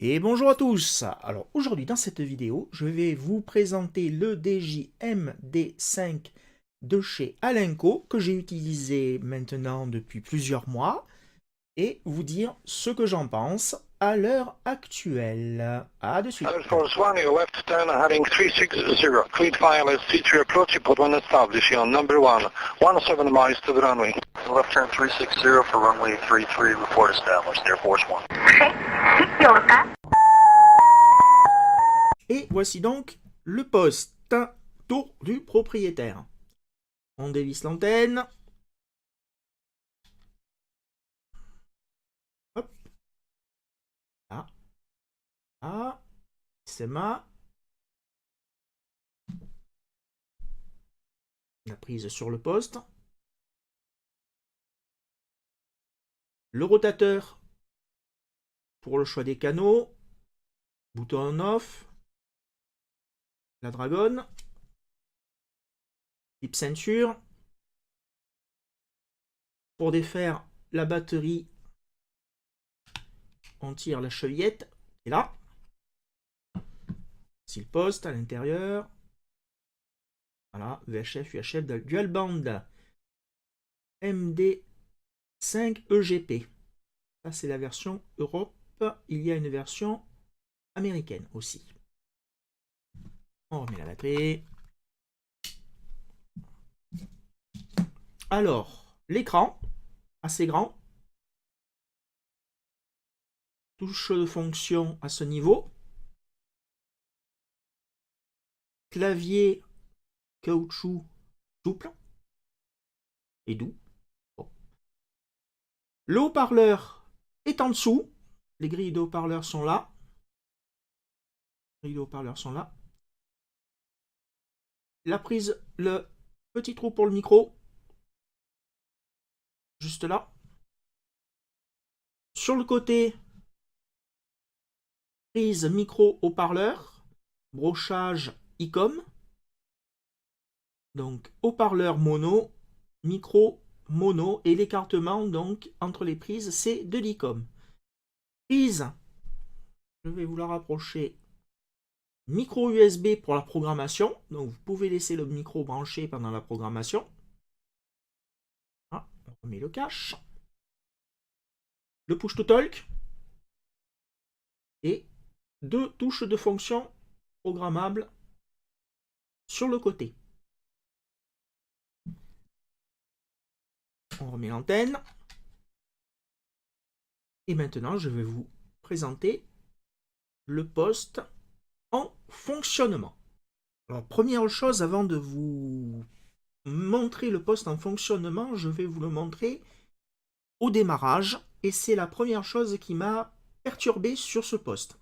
Et bonjour à tous. Alors aujourd'hui dans cette vidéo, je vais vous présenter le DJI-md5 de chez Alinco que j'ai utilisé maintenant depuis plusieurs mois et vous dire ce que j'en pense à l'heure actuelle. À de suite. Air Force One, your left turn heading 360. Clean file as C3 approach, you put one establishing on number 1, 17 miles to the runway. Left turn 360 for runway 33, report established, Air Force One. Et voici donc le poste tour du propriétaire. On dévisse l'antenne. Hop. Là. Là. C'est ma. La prise sur le poste. Le rotateur pour le choix des canaux. Bouton on off. La dragonne. Type ceinture. Pour défaire la batterie, on tire la chevillette. Et là. C'est le poste à l'intérieur. Voilà, VHF, UHF, dual band. MD5 EGP. Ça, c'est la version Europe. Il y a une version américaine aussi. On remet la batterie. Alors, l'écran, assez grand. Touche de fonction à ce niveau. Clavier caoutchouc souple et doux. Bon. Le haut-parleur est en dessous. Les grilles de haut-parleurs sont là. Les grilles de haut-parleurs sont là. La prise, le petit trou pour le micro. Juste là. Sur le côté, prise micro haut-parleur. Brochage ICOM. Donc haut-parleur mono, micro mono et l'écartement donc entre les prises c'est de l'ICOM. Prise, je vais vous la rapprocher. Micro USB pour la programmation, donc vous pouvez laisser le micro branché pendant la programmation. Ah, on remet le cache. Le push to talk et deux touches de fonction programmables sur le côté. On remet l'antenne. Et maintenant, je vais vous présenter le poste en fonctionnement. Alors, première chose, avant de vous montrer le poste en fonctionnement, je vais vous le montrer au démarrage. Et c'est la première chose qui m'a perturbé sur ce poste.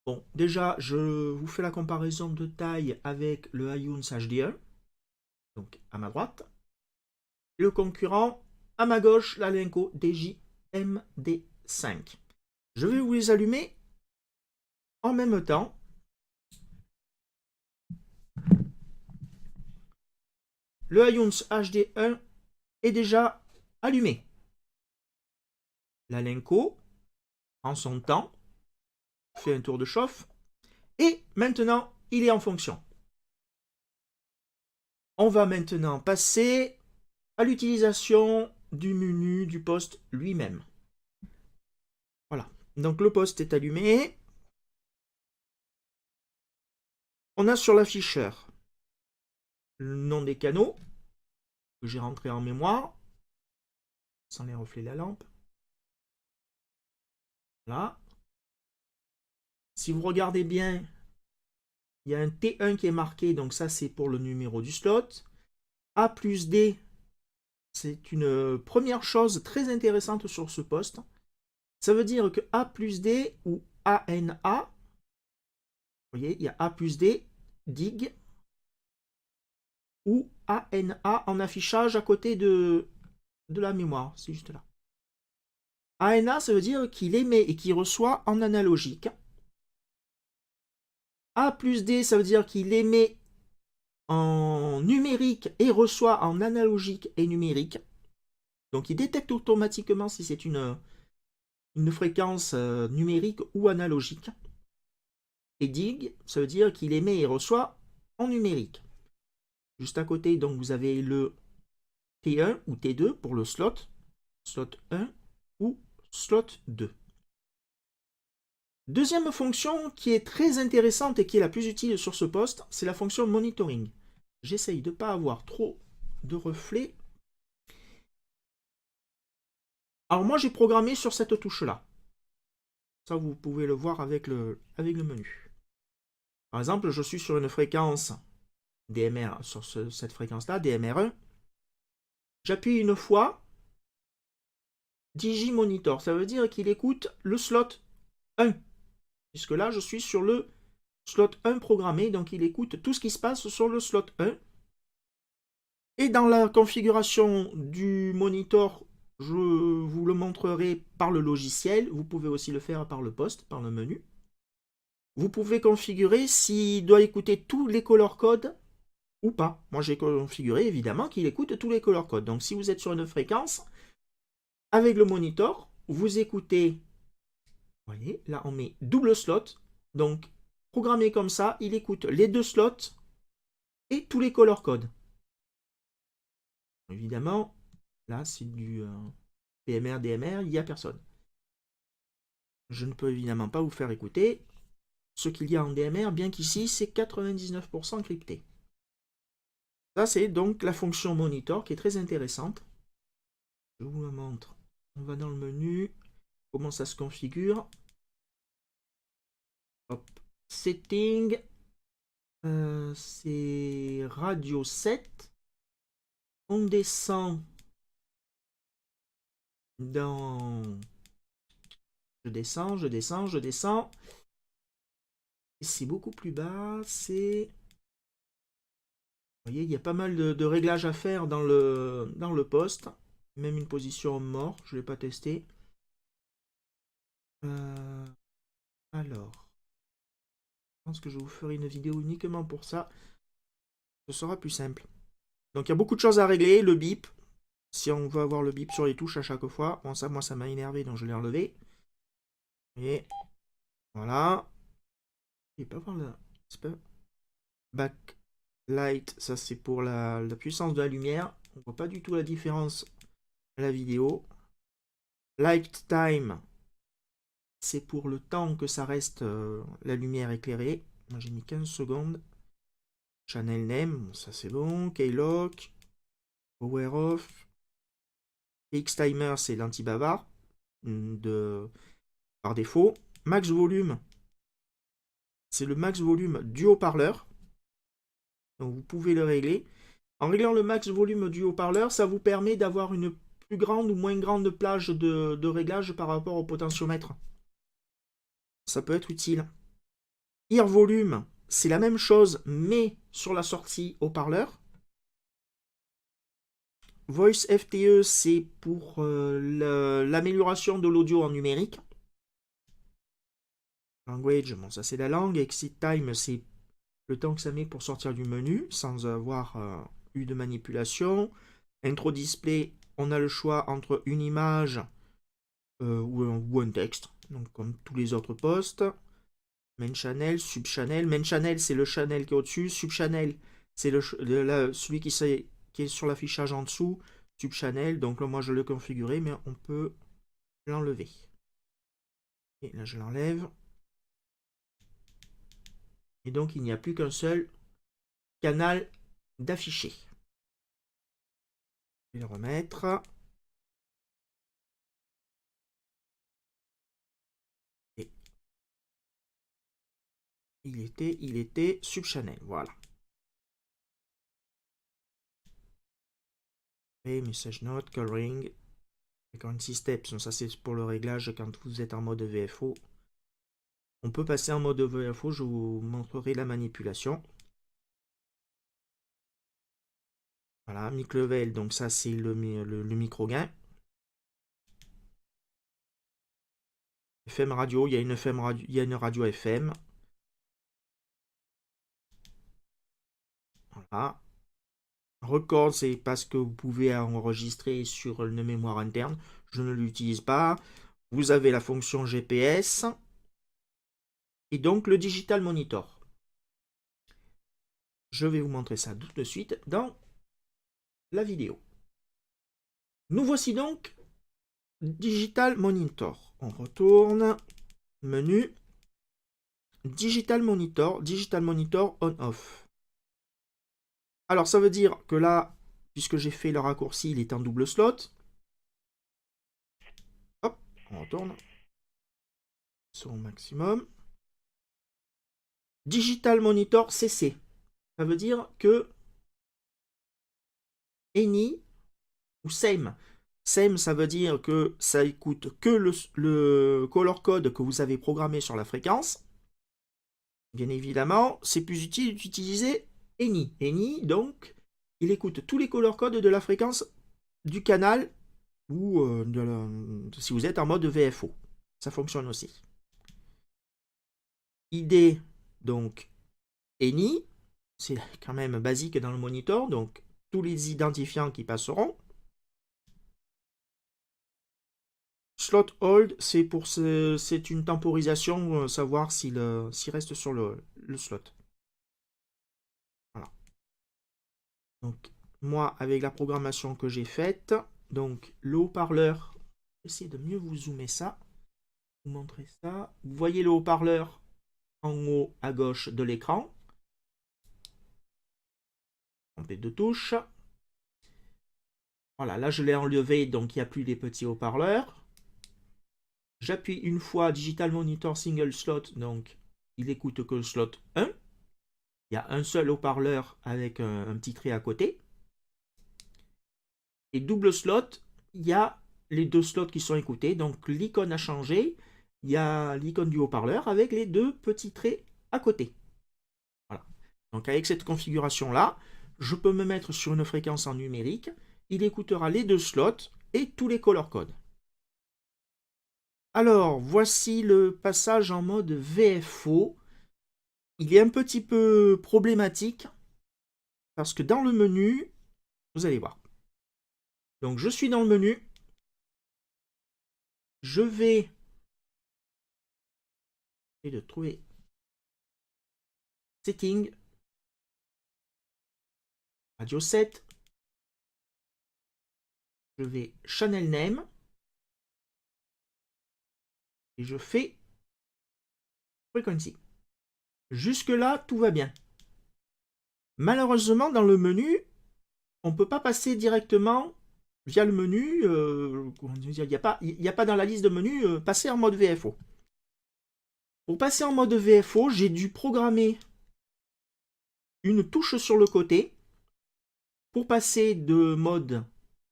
Bon, déjà, je vous fais la comparaison de taille avec le Aiyun HD1. Donc, à ma droite. Le concurrent, à ma gauche, l'Alinco DJI-md5. Je vais vous les allumer en même temps. Le Aiyun HD1 est déjà allumé. L'Alinco prend son temps, fait un tour de chauffe, et maintenant, il est en fonction. On va maintenant passer à l'utilisation du menu du poste lui-même. Voilà, donc le poste est allumé. On a sur l'afficheur le nom des canaux que j'ai rentré en mémoire, sans les reflets de la lampe. Là. Si vous regardez bien, il y a un T1 qui est marqué, donc ça c'est pour le numéro du slot. A plus D, c'est une première chose très intéressante sur ce poste. Ça veut dire que A plus D ou ANA, vous voyez, il y a A plus D, DIG, ou ANA en affichage à côté de la mémoire, c'est juste là. ANA, ça veut dire qu'il émet et qu'il reçoit en analogique. A plus D, ça veut dire qu'il émet en numérique et reçoit en analogique et numérique. Donc il détecte automatiquement si c'est une une fréquence numérique ou analogique. Et DIG, ça veut dire qu'il émet et reçoit en numérique. Juste à côté, donc vous avez le T1 ou T2 pour le slot 1 ou slot 2. Deuxième fonction qui est très intéressante et qui est la plus utile sur ce poste, c'est la fonction monitoring. J'essaye de ne pas avoir trop de reflets. Alors moi j'ai programmé sur cette touche-là. Ça vous pouvez le voir avec le menu. Par exemple, je suis sur une fréquence DMR, sur cette fréquence-là, DMR1. J'appuie une fois, Digi Monitor, ça veut dire qu'il écoute le slot 1. Puisque là, je suis sur le slot 1 programmé, donc il écoute tout ce qui se passe sur le slot 1. Et dans la configuration du monitor, je vous le montrerai par le logiciel. Vous pouvez aussi le faire par le poste, par le menu. Vous pouvez configurer s'il doit écouter tous les color codes ou pas. Moi, j'ai configuré évidemment qu'il écoute tous les color codes. Donc, si vous êtes sur une fréquence, avec le monitor, vous écoutez. Vous voyez, là, on met double slot. Donc, programmé comme ça, il écoute les deux slots et tous les color codes. Évidemment, là, c'est du PMR, DMR, il n'y a personne. Je ne peux évidemment pas vous faire écouter ce qu'il y a en DMR, bien qu'ici, c'est 99% crypté. Ça, c'est donc la fonction monitor qui est très intéressante. Je vous la montre. On va dans le menu. Comment ça se configure? Hop. Setting. C'est radio 7. On descend dans... Je descends. C'est beaucoup plus bas. C'est... Vous voyez, il y a pas mal de réglages à faire dans le poste. Même une position mort, je ne l'ai pas testé. Alors, je pense que je vous ferai une vidéo uniquement pour ça. Ce sera plus simple. Donc il y a beaucoup de choses à régler. Le bip, si on veut avoir le bip sur les touches à chaque fois. Bon, ça, moi, ça m'a énervé, donc je l'ai enlevé. Et voilà. Je ne vais pas voir là. Backlight, ça c'est pour la puissance de la lumière. On voit pas du tout la différence à la vidéo. Light time, c'est pour le temps que ça reste la lumière éclairée. Moi j'ai mis 15 secondes. Channel name, bon, ça c'est bon. Keylock, power off. X-timer, c'est l'anti-bavard par défaut. Max volume, c'est le max volume du haut-parleur. Donc vous pouvez le régler. En réglant le max volume du haut-parleur, ça vous permet d'avoir une plus grande ou moins grande plage de réglage par rapport au potentiomètre. Ça peut être utile. Ear volume, c'est la même chose, mais sur la sortie haut-parleur. Voice FTE, c'est pour l'amélioration de l'audio en numérique. Language, bon, ça c'est la langue. Exit time, c'est le temps que ça met pour sortir du menu sans avoir eu de manipulation. Intro display, on a le choix entre une image ou un texte, donc comme tous les autres postes. Main channel, sub channel. Main channel, c'est le channel qui est au-dessus. Sub channel, c'est celui qui est sur l'affichage en dessous. Sub channel, donc là moi je l'ai configuré, mais on peut l'enlever. Et là je l'enlève. Et donc il n'y a plus qu'un seul canal d'affiché. Je vais le remettre. Et il était sub-channel, voilà. Et message note, coloring, currency steps, ça c'est pour le réglage quand vous êtes en mode VFO. On peut passer en mode VFO, je vous montrerai la manipulation. Voilà, mic level, donc ça c'est le micro gain. FM radio, il y a une radio FM. Voilà. Record, c'est parce que vous pouvez enregistrer sur une mémoire interne. Je ne l'utilise pas. vous avez la fonction GPS et donc le Digital Monitor. Je vais vous montrer ça tout de suite dans la vidéo. Nous voici donc Digital Monitor. On retourne, menu, Digital Monitor on-off. Alors ça veut dire que là, puisque j'ai fait le raccourci, il est en double slot. Hop, on retourne sur le maximum. Digital Monitor CC. Ça veut dire que any ou same. Same, ça veut dire que ça écoute que le color code que vous avez programmé sur la fréquence. Bien évidemment, c'est plus utile d'utiliser any. Any, donc, il écoute tous les color codes de la fréquence du canal ou si vous êtes en mode VFO. Ça fonctionne aussi. ID, donc, any, c'est quand même basique dans le monitor, donc tous les identifiants qui passeront. Slot hold, c'est une temporisation, savoir s'il reste sur le slot. Voilà. Donc, moi, avec la programmation que j'ai faite, donc le haut-parleur, essayez de mieux vous zoomer ça, vous montrer ça. Vous voyez le haut-parleur en haut à gauche de l'écran. Trompé de touche. Voilà, là je l'ai enlevé, donc il n'y a plus les petits haut-parleurs. J'appuie une fois Digital Monitor Single Slot, donc il écoute que le slot 1. Il y a un seul haut-parleur avec un petit trait à côté. Et double slot, il y a les deux slots qui sont écoutés. Donc l'icône a changé. Il y a l'icône du haut-parleur avec les deux petits traits à côté. Voilà. Donc avec cette configuration-là, je peux me mettre sur une fréquence en numérique. Il écoutera les deux slots et tous les color codes. Alors, voici le passage en mode VFO. Il est un petit peu problématique parce que dans le menu, vous allez voir. Donc, je suis dans le menu. Je vais essayer de trouver Setting, Radio 7. Je vais Channel Name. Et je fais Frequency. Jusque-là, tout va bien. Malheureusement, dans le menu, on ne peut pas passer directement via le menu. Il n'y a pas dans la liste de menus passer en mode VFO. Pour passer en mode VFO, j'ai dû programmer une touche sur le côté pour passer de mode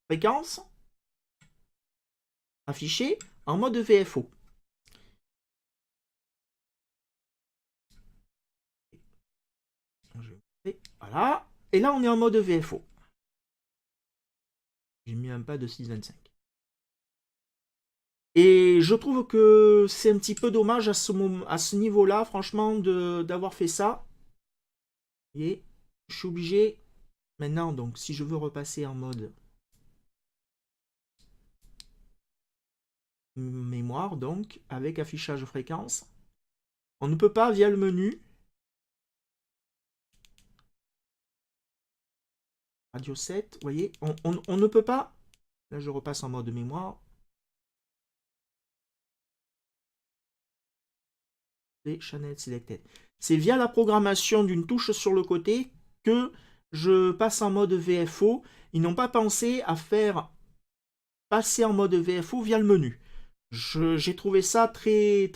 fréquence affiché en mode VFO. Voilà. Et là, on est en mode VFO. J'ai mis un pas de 6,25. Et je trouve que c'est un petit peu dommage à ce niveau-là, franchement, d'avoir fait ça. Et je suis obligé, maintenant, donc, si je veux repasser en mode mémoire, donc, avec affichage fréquence, on ne peut pas via le menu. Radio 7, vous voyez, on ne peut pas. Là, je repasse en mode mémoire. Les channels selected. C'est via la programmation d'une touche sur le côté que je passe en mode VFO. Ils n'ont pas pensé à faire passer en mode VFO via le menu. J'ai trouvé ça très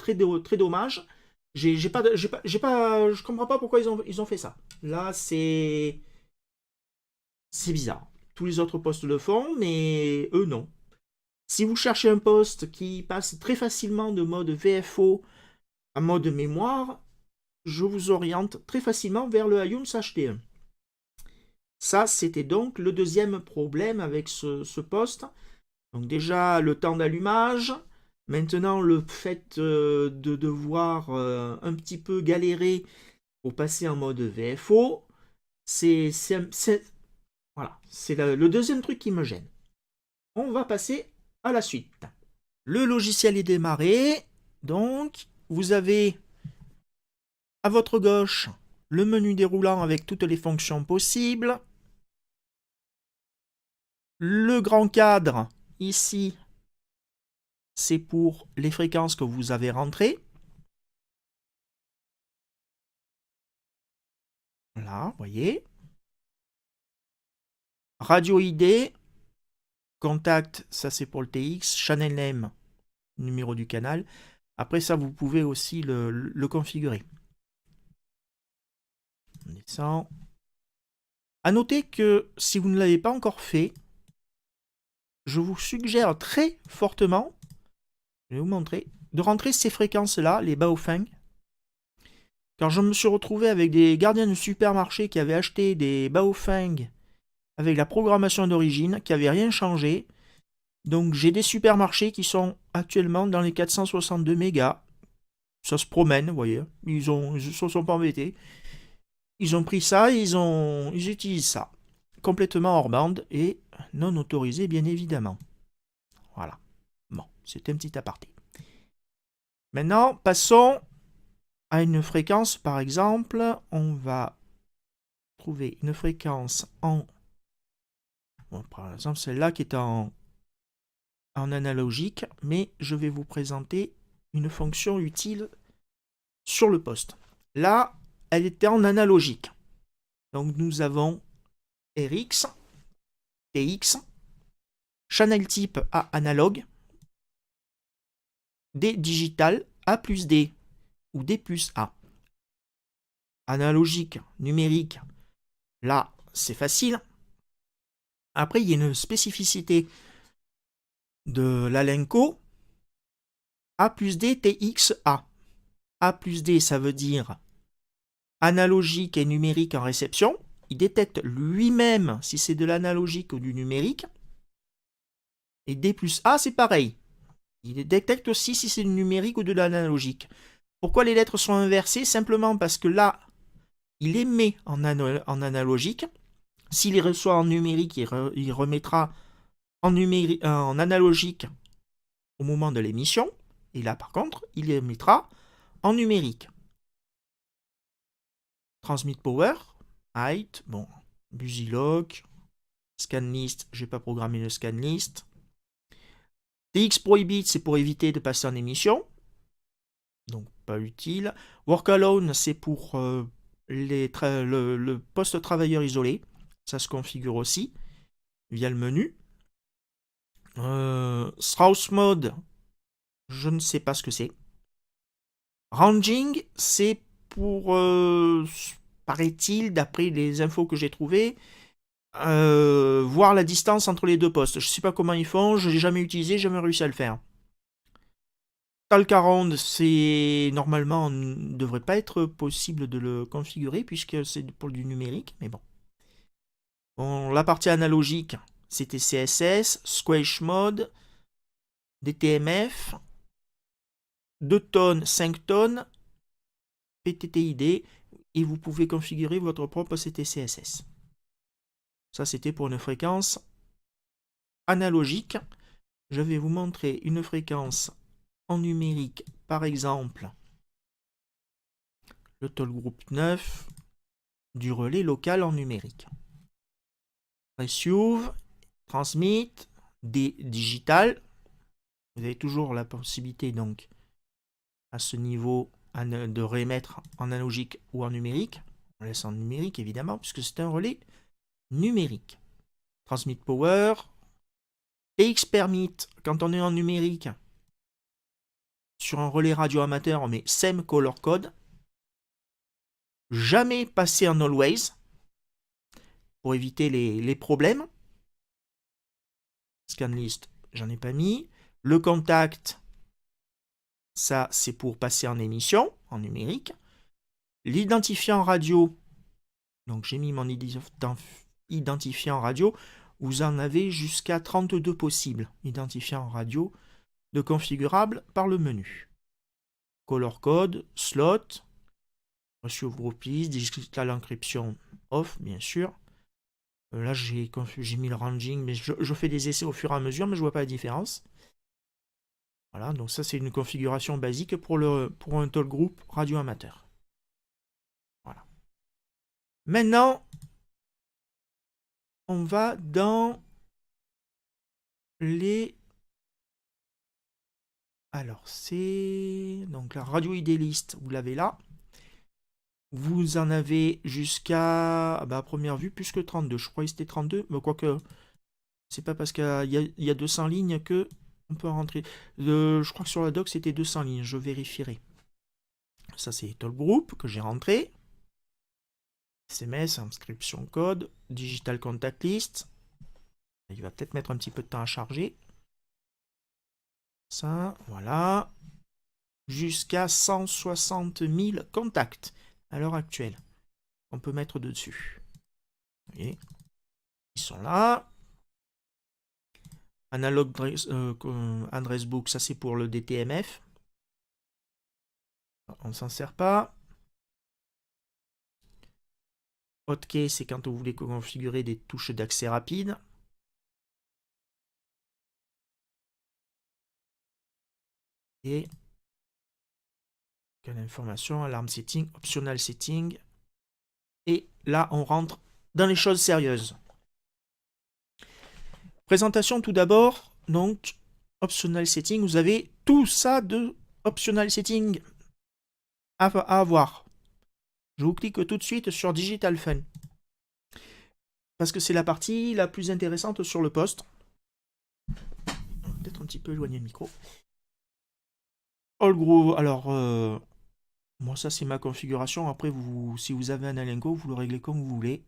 dommage. Je comprends pas pourquoi ils ont fait ça. Là, c'est bizarre. Tous les autres postes le font, mais eux, non. Si vous cherchez un poste qui passe très facilement de mode VFO à mode mémoire, je vous oriente très facilement vers le iUMS HT1. Ça, c'était donc le deuxième problème avec ce poste. Donc déjà, le temps d'allumage. Maintenant, le fait de devoir un petit peu galérer pour passer en mode VFO. Voilà, c'est le deuxième truc qui me gêne. On va passer à la suite. Le logiciel est démarré. Donc, vous avez à votre gauche le menu déroulant avec toutes les fonctions possibles. Le grand cadre, ici, c'est pour les fréquences que vous avez rentrées. Là, vous voyez. Radio ID, contact, ça c'est pour le TX. Channel name, numéro du canal. Après ça, vous pouvez aussi le configurer. On descend. À noter que si vous ne l'avez pas encore fait, je vous suggère très fortement, je vais vous montrer, de rentrer ces fréquences-là, les Baofeng. Car je me suis retrouvé avec des gardiens de supermarché qui avaient acheté des Baofeng avec la programmation d'origine, qui n'avait rien changé. Donc j'ai des supermarchés qui sont actuellement dans les 462 mégas. Ça se promène, vous voyez. Ils se sont pas embêtés. Ils ont pris ça et ils utilisent ça. Complètement hors bande et non autorisé, bien évidemment. Voilà. Bon, c'était un petit aparté. Maintenant, passons à une fréquence, par exemple. On va trouver une fréquence en... Bon, par exemple, celle-là qui est en analogique, mais je vais vous présenter une fonction utile sur le poste. Là, elle était en analogique. Donc nous avons RX, TX, channel type A analogue, D digital, A plus D ou D plus A. Analogique, numérique, là c'est facile. Après il y a une spécificité de l'Alenco, A plus D TX A. A plus D ça veut dire analogique et numérique en réception. Il détecte lui-même si c'est de l'analogique ou du numérique. Et D plus A, c'est pareil. Il détecte aussi si c'est du numérique ou de l'analogique. Pourquoi les lettres sont inversées? Simplement parce que là, il émet en analogique. S'il les reçoit en numérique, il remettra en analogique au moment de l'émission. Et là, par contre, il émettra en numérique. Transmit power, height, bon, BusyLock, scanlist, je n'ai pas programmé le scanlist. TX prohibit, c'est pour éviter de passer en émission, donc pas utile. Work alone, c'est pour le poste travailleur isolé, ça se configure aussi via le menu. Strauss mode, je ne sais pas ce que c'est. Ranging, c'est pour, paraît-il, d'après les infos que j'ai trouvées, voir la distance entre les deux postes. Je ne sais pas comment ils font, je ne l'ai jamais utilisé, jamais réussi à le faire. Talk around, c'est normalement, ne devrait pas être possible de le configurer puisque c'est pour du numérique, mais bon. Bon, la partie analogique, c'était CSS, Squash Mode, DTMF, 2 tonnes, 5 tonnes, PTTID, et vous pouvez configurer votre propre CTCSS. Ça, c'était pour une fréquence analogique. Je vais vous montrer une fréquence en numérique, par exemple, le toll group 9 du relais local en numérique. Receive, transmit, des digital. Vous avez toujours la possibilité, donc, à ce niveau, de réémettre en analogique ou en numérique. On laisse en numérique, évidemment, puisque c'est un relais numérique. Transmit power. TX permit, quand on est en numérique, sur un relais radio amateur, on met SEM color code. Jamais passer en always, pour éviter les problèmes. Scanlist, j'en ai pas mis. Le contact, ça c'est pour passer en émission, en numérique. L'identifiant radio, donc j'ai mis mon identifiant radio. Vous en avez jusqu'à 32 possibles, identifiants radio, de configurables par le menu. Color code, slot, reçu group list, digital encryption off, bien sûr. Là, j'ai mis le ranging, mais je fais des essais au fur et à mesure, mais je vois pas la différence. Voilà, donc ça c'est une configuration basique pour un talk group radio amateur. Voilà. Maintenant, on va dans les... Alors, c'est... Donc la radio ID list, vous l'avez là. Vous en avez jusqu'à... à première vue, plus que 32. Je croyais que c'était 32, mais quoique... C'est pas parce qu'il y a 200 lignes que on peut rentrer. Je crois que sur la doc, c'était 200 lignes. Je vérifierai. Ça, c'est Talk Group que j'ai rentré. SMS, inscription code, Digital Contact List. Il va peut-être mettre un petit peu de temps à charger. Ça, voilà. Jusqu'à 160 000 contacts à l'heure actuelle. On peut mettre dessus. Vous voyez, ils sont là. Analog Address Book, ça c'est pour le DTMF. On ne s'en sert pas. Hotkey, c'est quand vous voulez configurer des touches d'accès rapide. Et quelle information, alarme setting, optional setting. Et là, on rentre dans les choses sérieuses. Présentation tout d'abord. Donc, optional setting, vous avez tout ça de optional setting à avoir. Je vous clique tout de suite sur Digital Fun. Parce que c'est la partie la plus intéressante sur le poste. Peut-être un petit peu éloigner le micro. All Groove, alors, moi ça c'est ma configuration. Après, si vous avez un Alinco, vous le réglez comme vous voulez.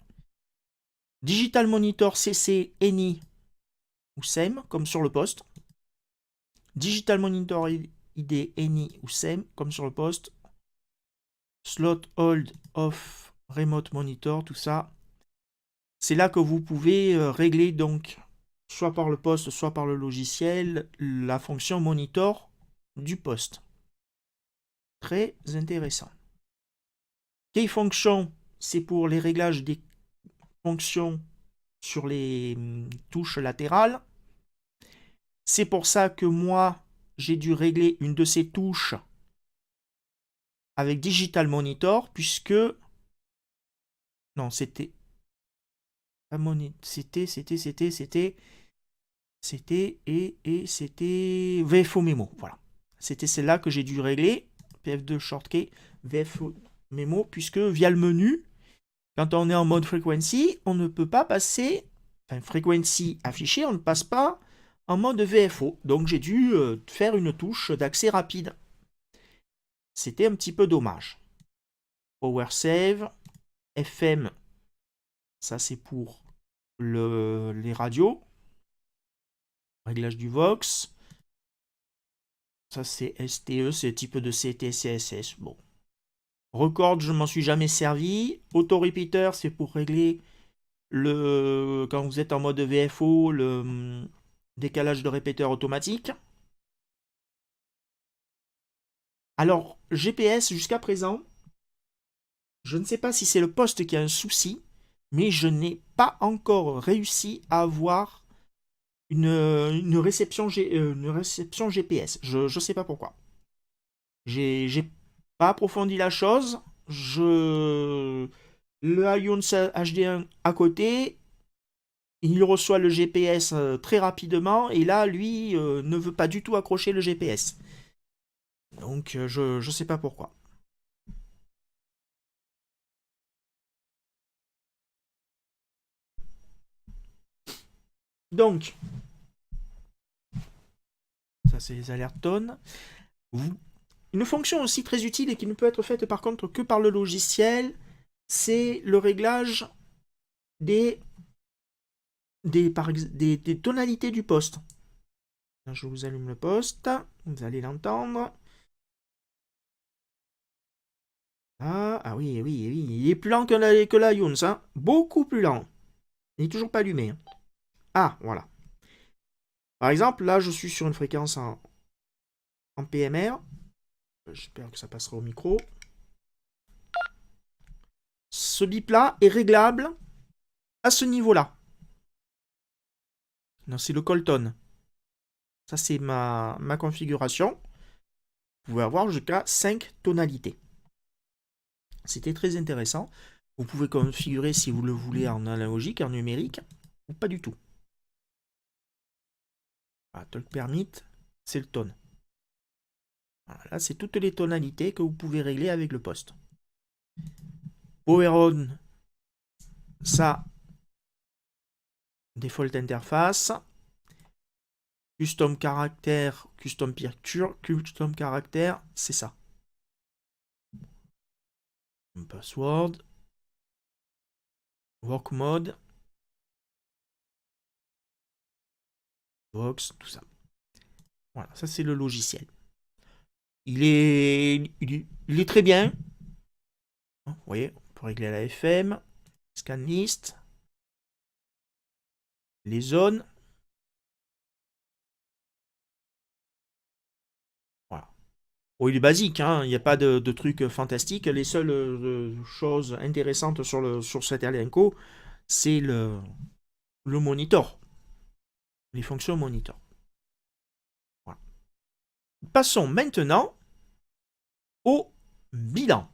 Digital Monitor CC, ENI ou SEM, comme sur le poste. Digital Monitor ID, ENI ou SEM, comme sur le poste. Slot, Hold, Off, Remote Monitor, tout ça. C'est là que vous pouvez régler donc, soit par le poste, soit par le logiciel, la fonction Monitor du poste. Très intéressant. Key Function, c'est pour les réglages des fonctions sur les touches latérales. C'est pour ça que moi, j'ai dû régler une de ces touches avec Digital Monitor, puisque... Non, c'était... C'était VFO Memo, voilà. C'était celle-là que j'ai dû régler, PF2 Shortkey, VFO Memo, puisque via le menu, quand on est en mode frequency, on ne peut pas passer, enfin frequency affiché, on ne passe pas en mode VFO. Donc j'ai dû faire une touche d'accès rapide. C'était un petit peu dommage. Power Save, FM, ça c'est pour les radios. Réglage du Vox. Ça c'est STE, c'est le type de CT, CSS. Bon. Record, je m'en suis jamais servi. Auto Repeater, c'est pour régler quand vous êtes en mode VFO, le décalage de répéteur automatique. Alors, GPS, jusqu'à présent, je ne sais pas si c'est le poste qui a un souci, mais je n'ai pas encore réussi à avoir une réception GPS. Je ne sais pas pourquoi. J'ai pas approfondi la chose. Le Ions HD1 à côté, il reçoit le GPS très rapidement, et là, lui, ne veut pas du tout accrocher le GPS. Donc, je ne sais pas pourquoi. Donc, ça c'est les alertes tonnes. Une fonction aussi très utile et qui ne peut être faite par contre que par le logiciel, c'est le réglage des tonalités du poste. Je vous allume le poste, vous allez l'entendre. Ah oui, il est plus lent que la Ions, hein. Beaucoup plus lent. Il n'est toujours pas allumé. Hein. Ah, voilà. Par exemple, là, je suis sur une fréquence en PMR. J'espère que ça passera au micro. Ce bip-là est réglable à ce niveau-là. Non, c'est le Colton. Ça, c'est ma configuration. Vous pouvez avoir jusqu'à 5 tonalités. C'était très intéressant. Vous pouvez configurer si vous le voulez en analogique, en numérique, ou pas du tout. Voilà, Talk Permit, c'est le tone. Voilà, là, c'est toutes les tonalités que vous pouvez régler avec le poste. Power on, ça, default interface. Custom caractère, custom picture, custom caractère, c'est ça. Password, work mode, box, tout ça. Voilà, ça c'est le logiciel. Il est très bien. Vous voyez, on peut régler la FM, scan list, les zones. Voilà. Bon, il est basique, hein, il n'y a pas de trucs fantastiques. Les seules choses intéressantes sur cet Alenco, c'est le monitor. Les fonctions monitor. Voilà. Passons maintenant au bilan.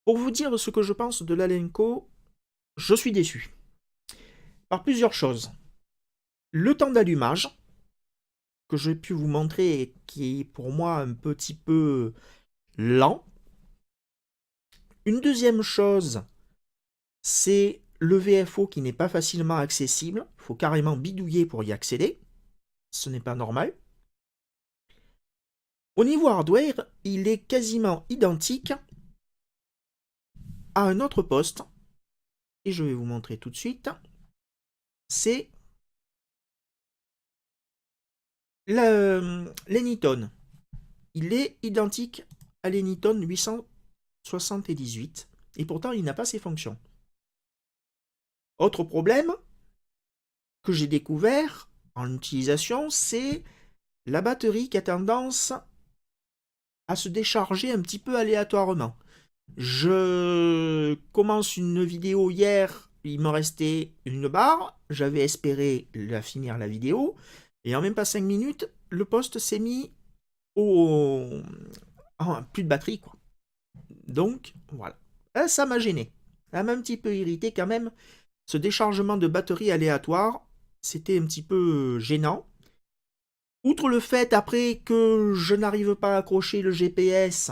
Pour vous dire ce que je pense de l'Alenco, je suis déçu. Par plusieurs choses. Le temps d'allumage, que j'ai pu vous montrer et qui est pour moi un petit peu lent. Une deuxième chose, c'est le VFO qui n'est pas facilement accessible. Il faut carrément bidouiller pour y accéder. Ce n'est pas normal. Au niveau hardware, il est quasiment identique à un autre poste. Et je vais vous montrer tout de suite. C'est l'Eniton. Il est identique à l'Eniton 878. Et pourtant, il n'a pas ses fonctions. Autre problème que j'ai découvert en utilisation, c'est la batterie qui a tendance à se décharger un petit peu aléatoirement. Je commence une vidéo hier, il me restait une barre, j'avais espéré finir la vidéo, et en même pas 5 minutes, le poste s'est mis plus de batterie, quoi. Donc, voilà. Ça m'a gêné. Ça m'a un petit peu irrité quand même. Ce déchargement de batterie aléatoire, c'était un petit peu gênant. Outre le fait après que je n'arrive pas à accrocher le GPS,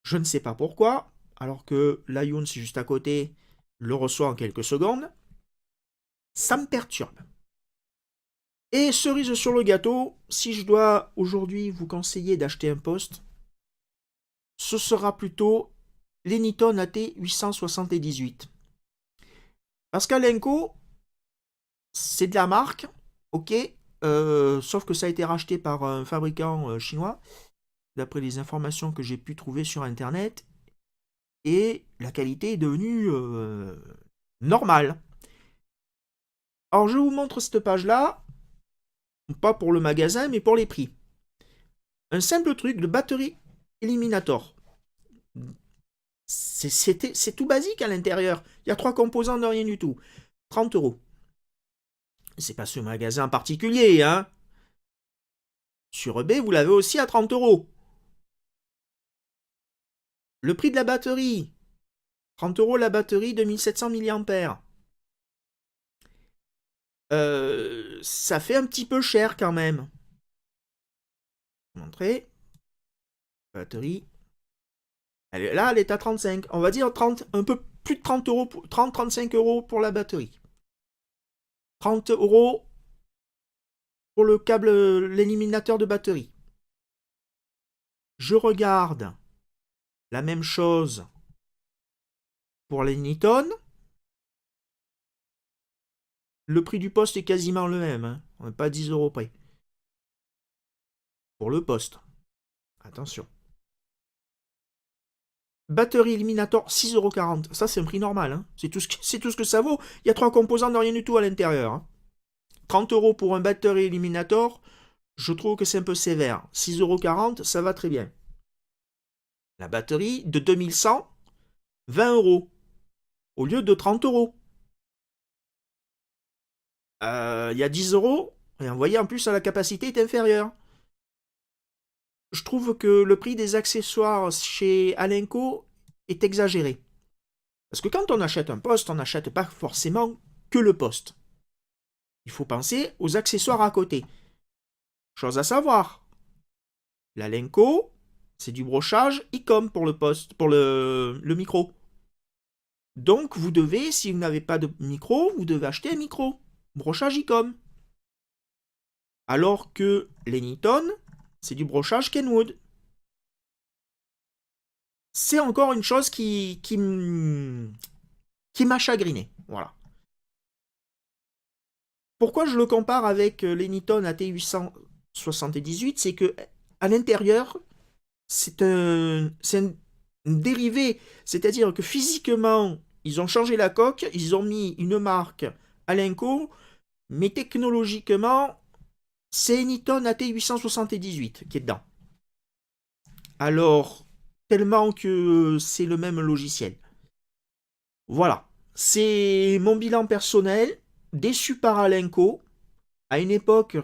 je ne sais pas pourquoi, alors que l'Ion, c'est juste à côté, le reçoit en quelques secondes, ça me perturbe. Et cerise sur le gâteau, si je dois aujourd'hui vous conseiller d'acheter un poste, ce sera plutôt l'Eniton AT878. Parce qu'Alenco, c'est de la marque, ok, sauf que ça a été racheté par un fabricant chinois, d'après les informations que j'ai pu trouver sur Internet, et la qualité est devenue normale. Alors je vous montre cette page-là, pas pour le magasin, mais pour les prix. Un simple truc de batterie Eliminator. C'est tout basique à l'intérieur. Il y a 3 composants de rien du tout. 30 €. C'est pas ce magasin en particulier, hein. Sur eBay, vous l'avez aussi à 30 €. Le prix de la batterie. 30 € la batterie, 2700 mAh. Ça fait un petit peu cher quand même. Je vais vous montrer. Batterie. Là, elle est à 35. On va dire 30, un peu plus de 30 €, 30-35 € pour la batterie. 30 € pour le câble, l'éliminateur de batterie. Je regarde la même chose pour l'Eniton. Le prix du poste est quasiment le même, hein. On n'est pas à 10 € près. Pour le poste. Attention. Batterie Eliminator, 6,40 €. Ça, c'est un prix normal, hein. C'est tout ce que ça vaut. Il y a 3 composants de rien du tout à l'intérieur, hein. 30 € pour un batterie Eliminator, je trouve que c'est un peu sévère. 6,40 €, ça va très bien. La batterie de 2100, 20 € au lieu de 30 €. Il y a 10 € Et vous voyez, en plus, la capacité est inférieure. Je trouve que le prix des accessoires chez Alinco est exagéré. Parce que quand on achète un poste, on n'achète pas forcément que le poste. Il faut penser aux accessoires à côté. Chose à savoir, l'Alinco, c'est du brochage ICOM pour le poste, pour le micro. Donc vous devez, si vous n'avez pas de micro, vous devez acheter un micro. Brochage ICOM. Alors que l'Eniton, c'est du brochage Kenwood. C'est encore une chose qui m'a chagriné. Voilà. Pourquoi je le compare avec l'Eniton AT878, c'est que à l'intérieur, c'est un dérivé. C'est-à-dire que physiquement, ils ont changé la coque, ils ont mis une marque Alinco, mais technologiquement, c'est Eniton AT878 qui est dedans. Alors, tellement que c'est le même logiciel. Voilà. C'est mon bilan personnel, déçu par Alinco. À une époque,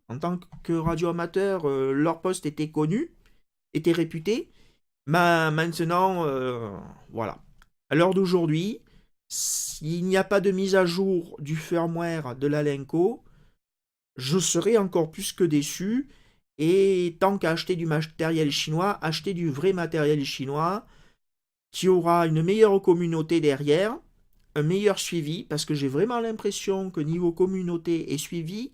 en tant que radio-amateur, leur poste était connu, était réputé. Mais maintenant, voilà. À l'heure d'aujourd'hui, s'il n'y a pas de mise à jour du firmware de l'Alinco, je serai encore plus que déçu. Et tant qu'à acheter du matériel chinois, acheter du vrai matériel chinois qui aura une meilleure communauté derrière, un meilleur suivi, parce que j'ai vraiment l'impression que niveau communauté et suivi,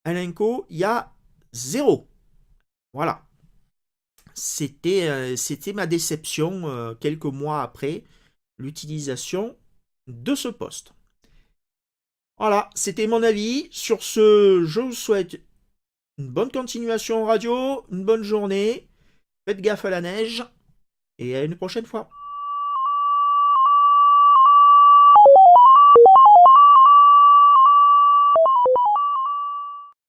Alinco, il y a zéro. Voilà. C'était ma déception quelques mois après l'utilisation de ce poste. Voilà, c'était mon avis. Sur ce, je vous souhaite une bonne continuation en radio, une bonne journée. Faites gaffe à la neige et à une prochaine fois.